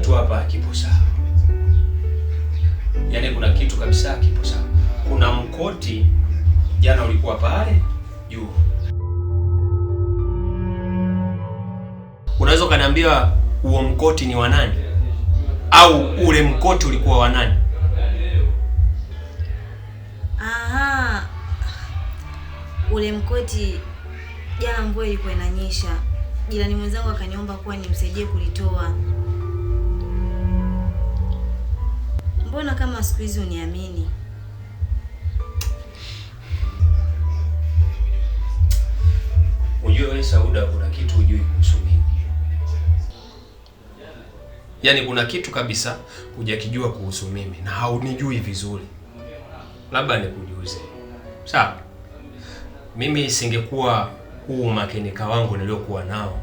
kitu hapa kipo sawa. Yaani kuna kitu kabisa kipo sawa. Kuna mkoti jana ulikuwa pale juu. Unaweza kaniambia huo mkoti ni wa nani? Au ule mkoti ulikuwa wa nani? Aha. Ule mkoti jana mvua ilikuwa inanyesha. Jirani mwenzangu akaniomba kuwa nimsaidie kulitoa. Mbona kama siku hizi uniamini? Unajua wewe Sauda, kuna kitu hujui kuhusu mimi. Yaani kuna kitu kabisa hujakijua kuhusu mimi na haunijui vizuri. Labda nikujuze. Sawa? Mimi singekuwa huu makenika wangu niliokuwa nao.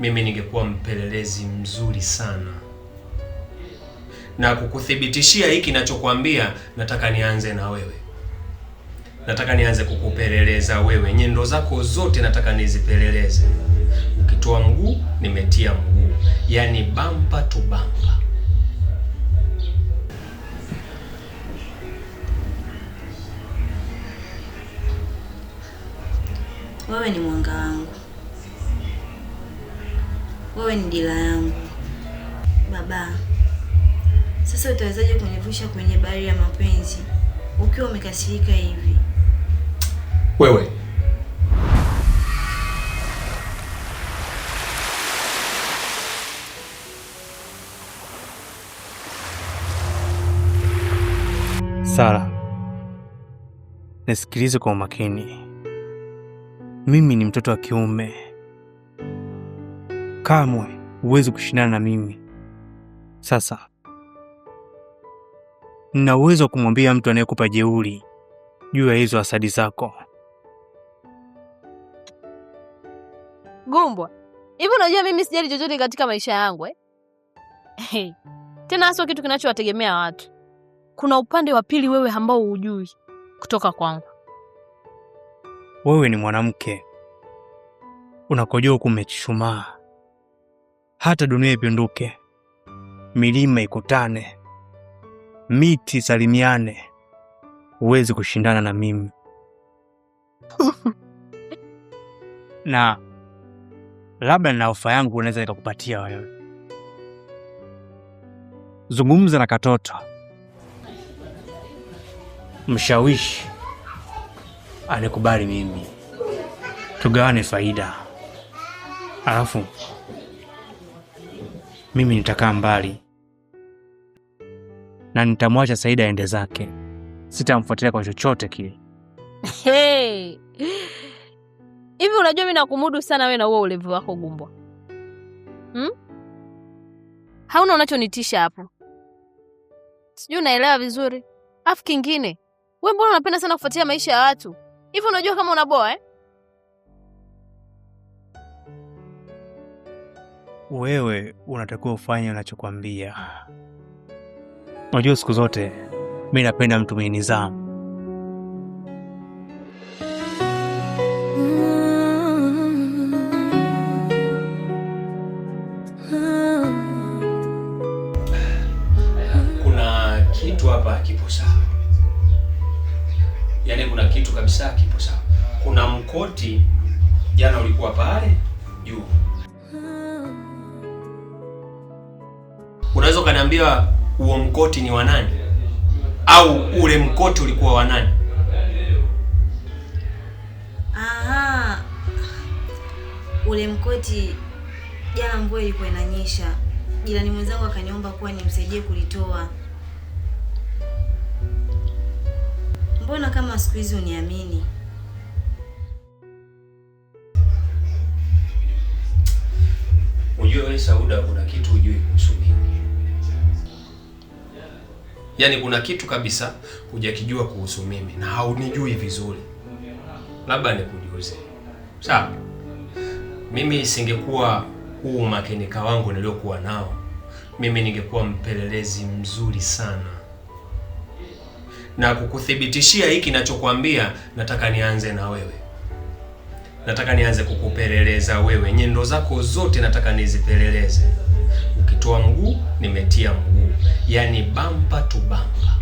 Mimi ningekuwa mpelelezi mzuri sana. Na kukuthibitishia hiki ninachokuambia, nataka nianze na wewe. Nataka nianze kukupeleleza wewe. Nyendo zako zote nataka nizipeleleze. Ukitoa mguu, nimetia mguu. Yaani bampa to bampa. Wewe ni mwanga wangu. Wewe ni dira yangu. Baba, sasa utawezaje kunivusha kwenye bahari ya mapenzi ukiwa umekasirika hivi? Wewe Sara, nisikilize kwa umakini. Mimi ni mtoto wa kiume. Kamwe huwezi kushindana na mimi. Sasa nina uwezo wa kumwambia mtu anayekupa jeuri juu ya hizo hasadi zako. Gumbwa, hivi unajua mimi sijali chochote katika maisha yangu Tena hasa kitu kinachowategemea watu. Kuna upande wa pili wewe ambao hujui kutoka kwangu. Wewe ni mwanamke. Unakojua kumechumaa. Hata dunia ipinduke, milima ikutane, miti salimiane, huwezi kushindana na mimi. Na labda na ofa yangu unaweza nikakupatia wewe. Zungumza na katoto, mshawishi anikubali mimi, tugawane faida, alafu mimi nitakaa mbali na nitamwacha Saida aende zake. Sitamfuatilia kwa chochote kile. Hivi unajua mimi nakumudu sana wewe na huo ulevu wako Gumbwa. Hauna unachonitisha hapo. Sijui unaelewa vizuri. Afu kingine, wewe mbona unapenda sana kufuatilia maisha ya watu? Hivi unajua kama unaboa Wewe unatakiwa ufanye unachokwambia. Unajua siku zote mimi napenda mtu mwenye nidhamu. kuna kitu hapa kipo sawa. Yaani kuna kitu kabisa kipo sawa. Kuna mkoti jana ulikuwa pale juu. Unaweza kaniambia huo mkoti ni wa nani? Au ule mkoti ulikuwa wa nani? Aha. Ule mkoti jana mvua ilikuwa inanyesha. Jirani mwenzangu akaniomba kuwa nimsaidie kulitoa. Mbona kama siku hizi uniamini? Unajua wewe Sauda, kuna kitu hujui kuhusu mimi. Yaani kuna kitu kabisa hujakijua kuhusu mimi na haunijui vizuri. Labda nikujuze. Sawa? Mimi singekuwa huu makenika wangu niliokuwa nao. Mimi ningekuwa mpelelezi mzuri sana. Na kukuthibitishia hiki ninachokuambia, nataka nianze na wewe. Nataka nianze kukupeleleza wewe. Nyendo zako zote nataka nizipeleleze. ukitoa mguu nimetia mguu, yaani bampa tu bampa.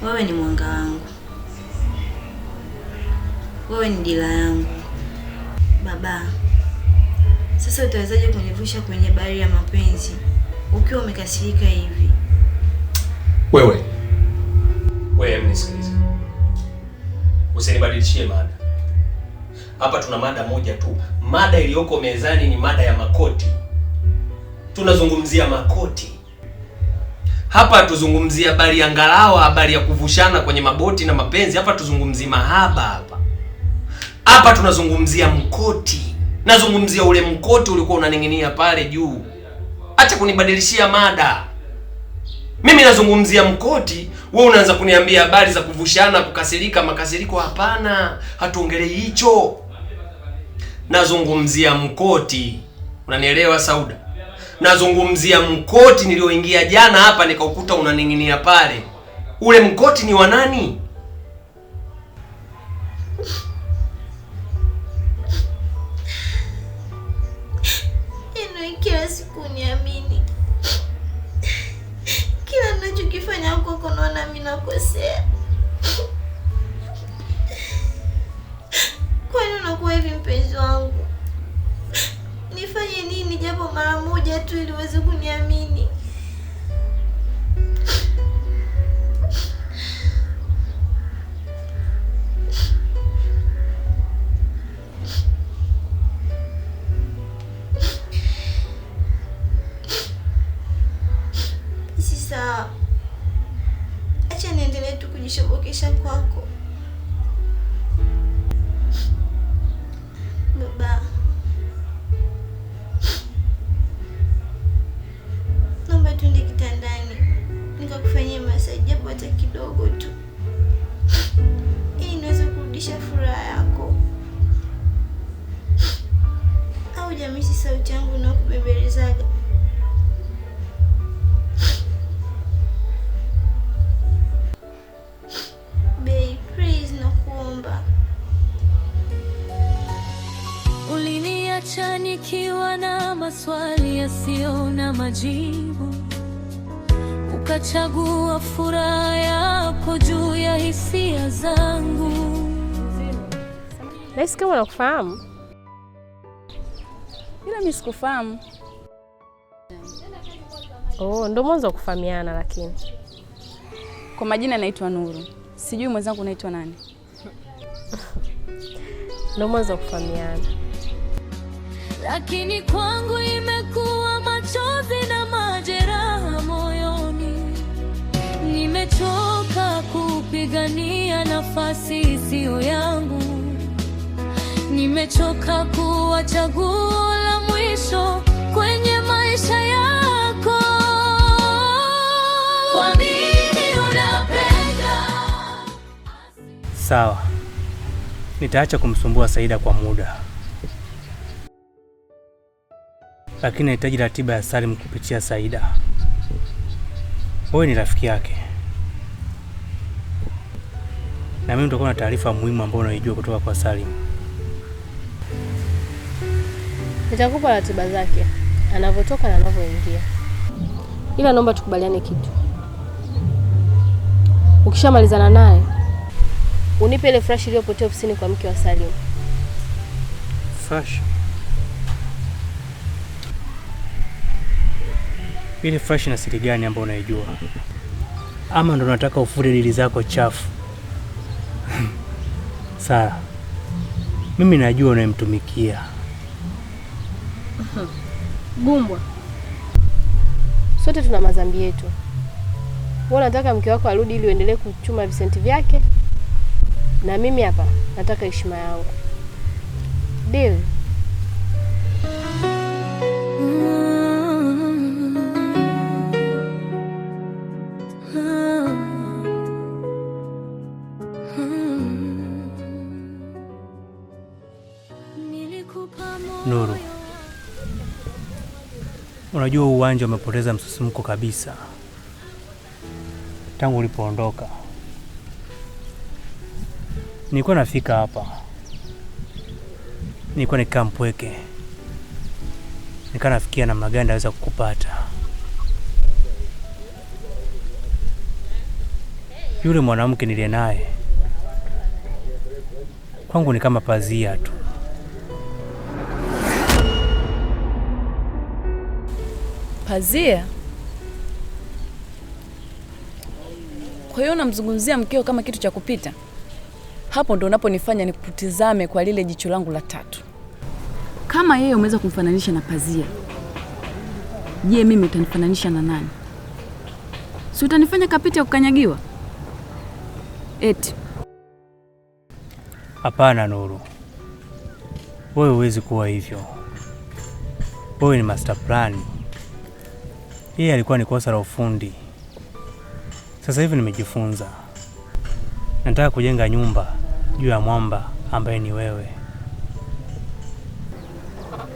Wewe ni mwanga wangu, wewe ni dira yangu. Baba, sasa utawezaje kunivusha kwenye bahari ya mapenzi ukiwa umekasirika hivi? Wewe mnisikilize. Usinibadilishie mada. Hapa tuna mada moja tu. Mada iliyoko mezani ni mada ya makoti. Tunazungumzia makoti. Hapa tuzungumzia habari ya ngalawa, habari ya kuvushana kwenye maboti na mapenzi. Hapa tuzungumzia mahaba hapa tunazungumzia mkoti. Nazungumzia ule mkoti ulikuwa unaning'inia pale juu. Acha kunibadilishia mada. Mimi nazungumzia mkoti, wewe unaanza kuniambia habari za kuvushana, kukasirika, makasiriko. Hapana, hatuongelei hicho. Nazungumzia mkoti. Unanielewa Sauda? Nazungumzia mkoti nilioingia jana hapa nikaukuta unaning'inia pale. Ule mkoti ni wa nani? Kila siku niamini. Kila ninachokifanya huko naona mimi nakosea. Kwa nini unakuwa hivi mpenzi wangu? Nifanye nini japo mara moja tu ili uweze kuniamini? Sasa acha niendelee tu kujishobokesha kwako. Baba, naomba tuende kitandani nikakufanyia masaji japo hata kidogo tu, ili niweze kurudisha furaha yako. Au jamisi sauti yangu na kubembelezaga. Babe, please nakuomba. Uliniacha nikiwa na maswali yasiyo na majibu, ukachagua furaha yako juu ya hisia zangu. Nahisi kama nakufahamu. Ila mimi sikufahamu. Oh, ndo mwanzo wa kufahamiana. Lakini kwa majina naitwa Nuru. Sijui mwenzangu naitwa nani? ndo mwanzo wa kufahamiana. Lakini kwangu imekuwa machozi na majeraha moyoni. Nimechoka kupigania nafasi isiyo yangu. Nimechoka kuwa chaguo la mwisho kwenye maisha yako. Kwa nini unapenda? Sawa, nitaacha kumsumbua Saida kwa muda, lakini nahitaji ratiba ya Salim kupitia Saida. Wewe ni rafiki yake, na mimi nitakuwa na taarifa muhimu ambayo unaijua kutoka kwa Salim. Nitakupa ratiba zake, anavyotoka na anavyoingia. Ila naomba tukubaliane kitu. Ukishamalizana naye, unipe ile flash iliyopotea ofisini kwa mke wa Salim. Flash? Ile flash na siri gani ambayo unaijua? Ama ndo nataka ufute dili zako chafu? Sawa, mimi najua unayemtumikia. Gumbwa, sote tuna madhambi yetu. Wewe unataka mke wako arudi ili uendelee kuchuma visenti vyake, na mimi hapa nataka heshima yangu. Deal. Nuru, unajua uwanja umepoteza msisimko kabisa tangu ulipoondoka. Nilikuwa nafika hapa, nilikuwa nikaa mpweke, nikaa nafikia namna gani naweza kukupata. Yule mwanamke niliye naye kwangu ni kama pazia tu. Pazia? Kwa hiyo unamzungumzia mkeo kama kitu cha kupita? Hapo ndo unaponifanya nikutizame kwa lile jicho langu la tatu. Kama yeye umeweza kumfananisha na pazia, je, mimi utanifananisha na nani? Si utanifanya kapiti ya kukanyagiwa? Eti. Hapana Nuru, wewe huwezi kuwa hivyo. Wewe ni master plan. Yeye alikuwa ni kosa la ufundi. Sasa hivi nimejifunza. Nataka kujenga nyumba juu ya mwamba ambaye ni wewe.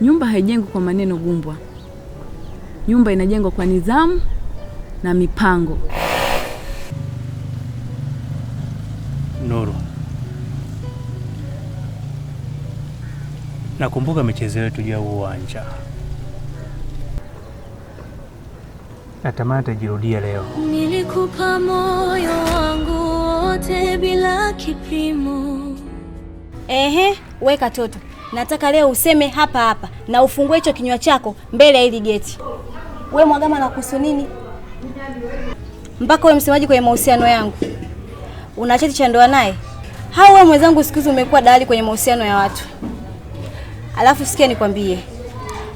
Nyumba haijengwi kwa maneno Gumbwa. Nyumba inajengwa kwa nidhamu na mipango. Nuru, nakumbuka michezo yetu juu ya uwanja. Natamani tajirudia leo. Nilikupa moyo wangu wote bila kipimo. Weka toto. Nataka leo useme hapa hapa na ufungue hicho kinywa chako mbele ya hili geti. Wewe Mwagama nakuhusu nini? Mpaka wewe msemaji kwenye mahusiano yangu. Una cheti cha ndoa naye? Hao wewe mwenzangu siku hizi umekuwa dalali kwenye mahusiano ya watu. Alafu sikia nikwambie.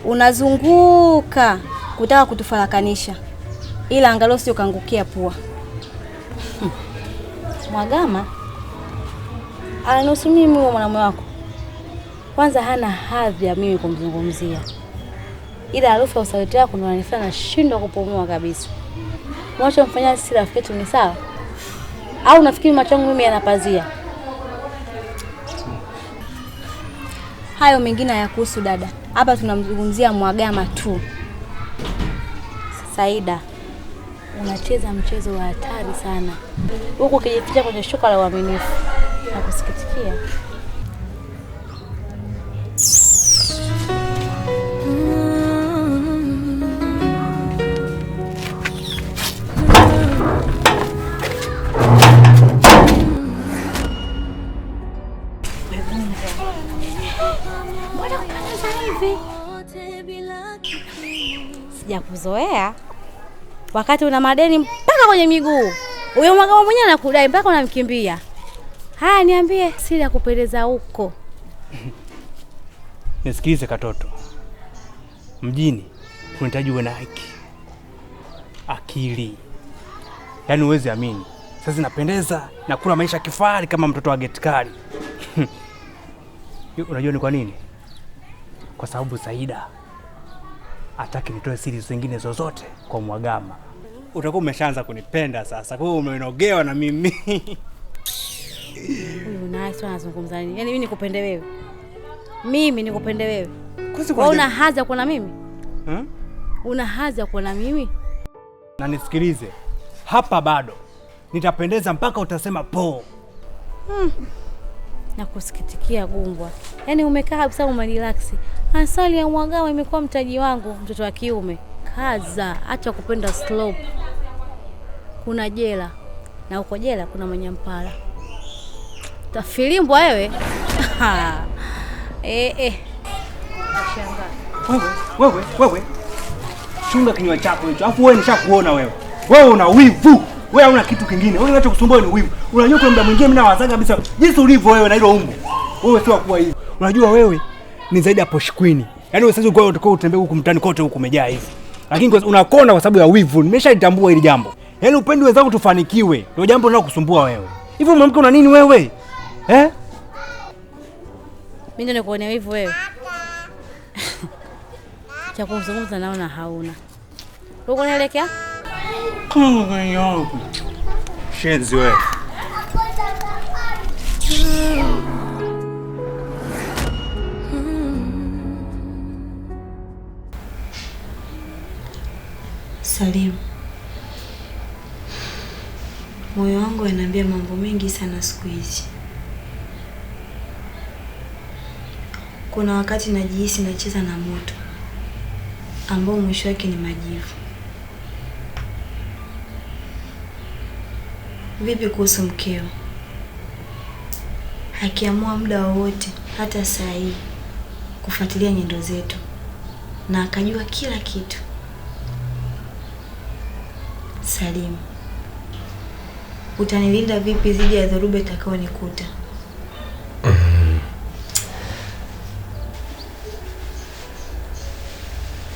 Unazunguka kutaka kutufarakanisha. Ila angalau sio kaangukia pua. Mwagama ananusu mimi huyo mwanamume wako. Kwanza hana hadhi ya mimi kumzungumzia. Ila harufu ya usaliti wako ndo inanifanya nashindwa kupumua kabisa. Mwacha mfanya sisi rafiki yetu ni sawa? Au nafikiri macho yangu mimi yanapazia? Hayo mengine hayakuhusu dada. Hapa tunamzungumzia Mwagama tu. Saida, unacheza mchezo wa hatari sana. Huko ukijificha kwenye shuka la uaminifu. Nakusikitikia. Sijakuzoea. Wakati una madeni mpaka kwenye miguu. Huyo Mwagama mwenyewe anakudai mpaka unamkimbia. Haya niambie siri ya kupeleza huko. Nisikilize katoto. Mjini unahitaji uwe na haki. Akili. Yaani uweze amini. Sasa napendeza na kula maisha kifahari kama mtoto wa getkari. Unajua ni kwa nini? Kwa sababu Saida hataki nitoe siri zingine zozote kwa Mwagama. Utakuwa umeshaanza kunipenda sasa. Kwa hiyo umenogewa na mimi. Huyu naye sio anazungumza nini? Yaani mimi nikupende wewe. Mimi nikupende wewe. Kwa una haja kuona mimi? Una haja kuona mimi? Na nisikilize. Hapa bado nitapendeza mpaka utasema po. Nakusikitikia Gumbwa. Yaani umekaa kabisa umerelax. Asali ya Mwagama imekuwa mtaji wangu, mtoto wa kiume. Kaza, acha kupenda slope. Kuna jela. Na uko jela kuna Manyampala. Tafilimbwa wewe. Wewe. Chunga kinywa chako hicho. Alafu wewe nishakuona wewe. Wewe una wivu. Wewe una kitu kingine. Wewe unachokusumbua ni wivu. Unajua kuna muda mwingine mimi nawazaga kabisa jinsi ulivyo wewe na hilo umbo. Wewe sio kuwa hivi. Unajua wewe ni zaidi ya Posh Queen. Yaani wewe sasa uko utembea huku mtani kote huku umejaa hivi. Lakini unakona kwa sababu ya wivu. Nimeshalitambua hili jambo. Yaani upendi wenzangu tufanikiwe. Ndio jambo linalokusumbua wewe. Hivi mwanamke una nini wewe? Mimi ndio nikuonea wivu wewe. Cha kuzungumza naona hauna. Uko unaelekea? Shenzi wewe. Salim. Moyo wangu unaniambia mambo mengi sana siku hizi. kuna wakati najihisi nacheza na moto ambao mwisho wake ni majivu. Vipi kuhusu mkeo? Akiamua muda wowote, hata saa hii, kufuatilia nyendo zetu na akajua kila kitu. Salim, utanilinda vipi dhidi ya dhoruba itakaonikuta?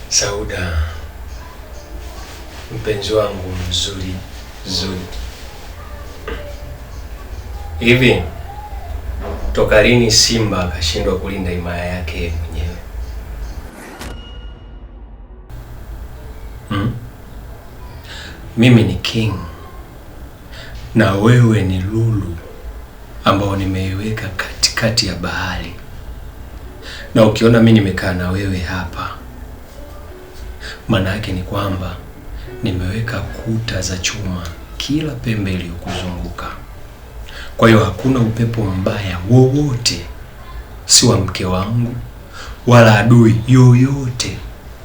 Sauda, mpenzi wangu mzuri. Hivi toka lini simba akashindwa kulinda himaya yake mwenyewe? Mimi ni king na wewe ni lulu ambao nimeiweka katikati ya bahari. Na ukiona mimi nimekaa na wewe hapa, maana yake ni kwamba nimeweka kuta za chuma kila pembe iliyokuzunguka. Kwa hiyo hakuna upepo mbaya wowote, si wa mke wangu wala adui yoyote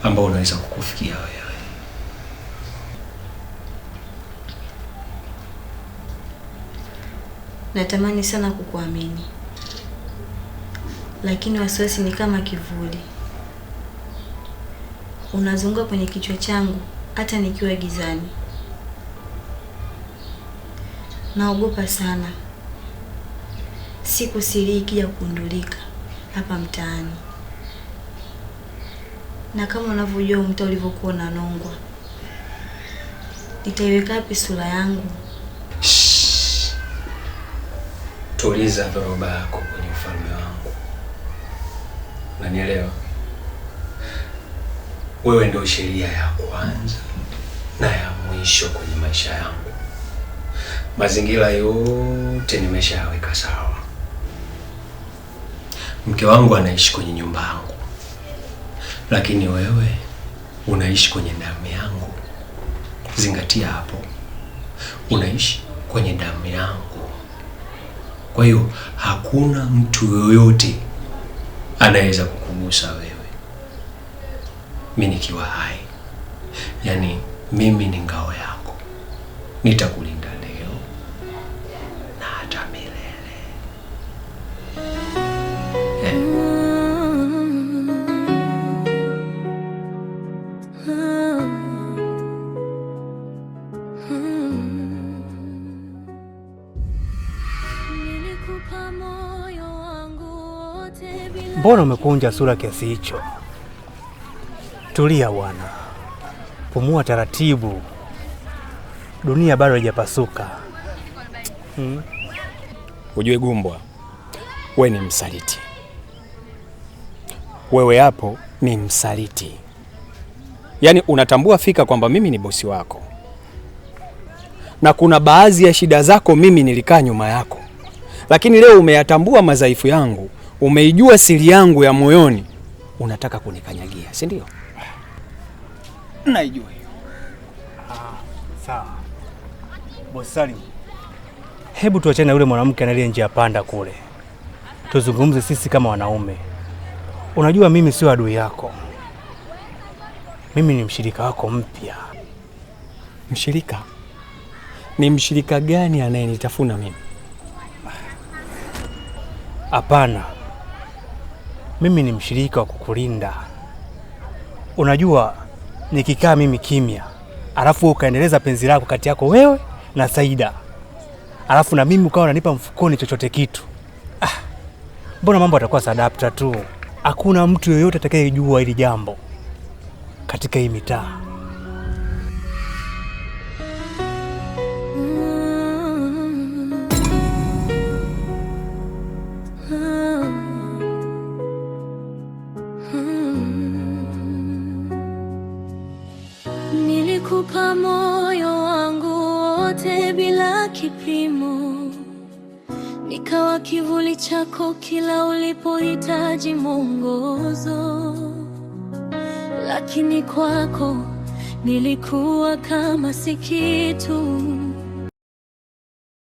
ambao unaweza kukufikia wewe. Natamani sana kukuamini, lakini wasiwasi ni kama kivuli unazunguka kwenye kichwa changu hata nikiwa gizani. Naogopa sana siku siri ikija kugundulika hapa mtaani, na kama unavyojua mtaa ulivyokuwa unanongwa, nitaiweka wapi sura yangu? Tuliza dhoruba yako kwenye ufalme wangu. Unanielewa? Wewe ndio sheria ya kwanza na ya mwisho kwenye maisha yangu. Mazingira yote nimeshaweka sawa. Mke wangu anaishi kwenye nyumba yangu, lakini wewe unaishi kwenye damu yangu. Zingatia hapo. Unaishi kwenye damu yangu. Kwa hiyo hakuna mtu yoyote anaweza kukugusa wewe mimi nikiwa hai. Yaani mimi ni ngao yako. Nitakulinda leo na hata milele. Mbona umekunja sura kiasi hicho? Tulia bwana. Pumua taratibu. Dunia bado haijapasuka. Ujue Gumbwa, wewe ni msaliti. Wewe hapo ni msaliti. Yaani unatambua fika kwamba mimi ni bosi wako. Na kuna baadhi ya shida zako mimi nilikaa nyuma yako. Lakini leo umeyatambua madhaifu yangu, umeijua siri yangu ya moyoni, unataka kunikanyagia, si ndio? Naijua hiyo. Sawa. Boss Salim, hebu tuachane na yule mwanamke analia njia panda kule. Tuzungumze sisi kama wanaume. Unajua mimi sio adui yako. Mimi ni mshirika wako mpya. Mshirika? Ni mshirika gani anayenitafuna mimi? Hapana. Mimi ni mshirika wa kukulinda. Unajua nikikaa mimi kimya, alafu ukaendeleza penzi lako kati yako wewe na Saida, alafu na mimi ukawa unanipa mfukoni chochote kitu, mbona mambo yatakuwa sadapta tu? Hakuna mtu yoyote atakayejua hili jambo katika hii mitaa. Nilikupa moyo wangu wote bila kipimo, nikawa kivuli chako kila ulipohitaji mwongozo, lakini kwako nilikuwa kama si kitu.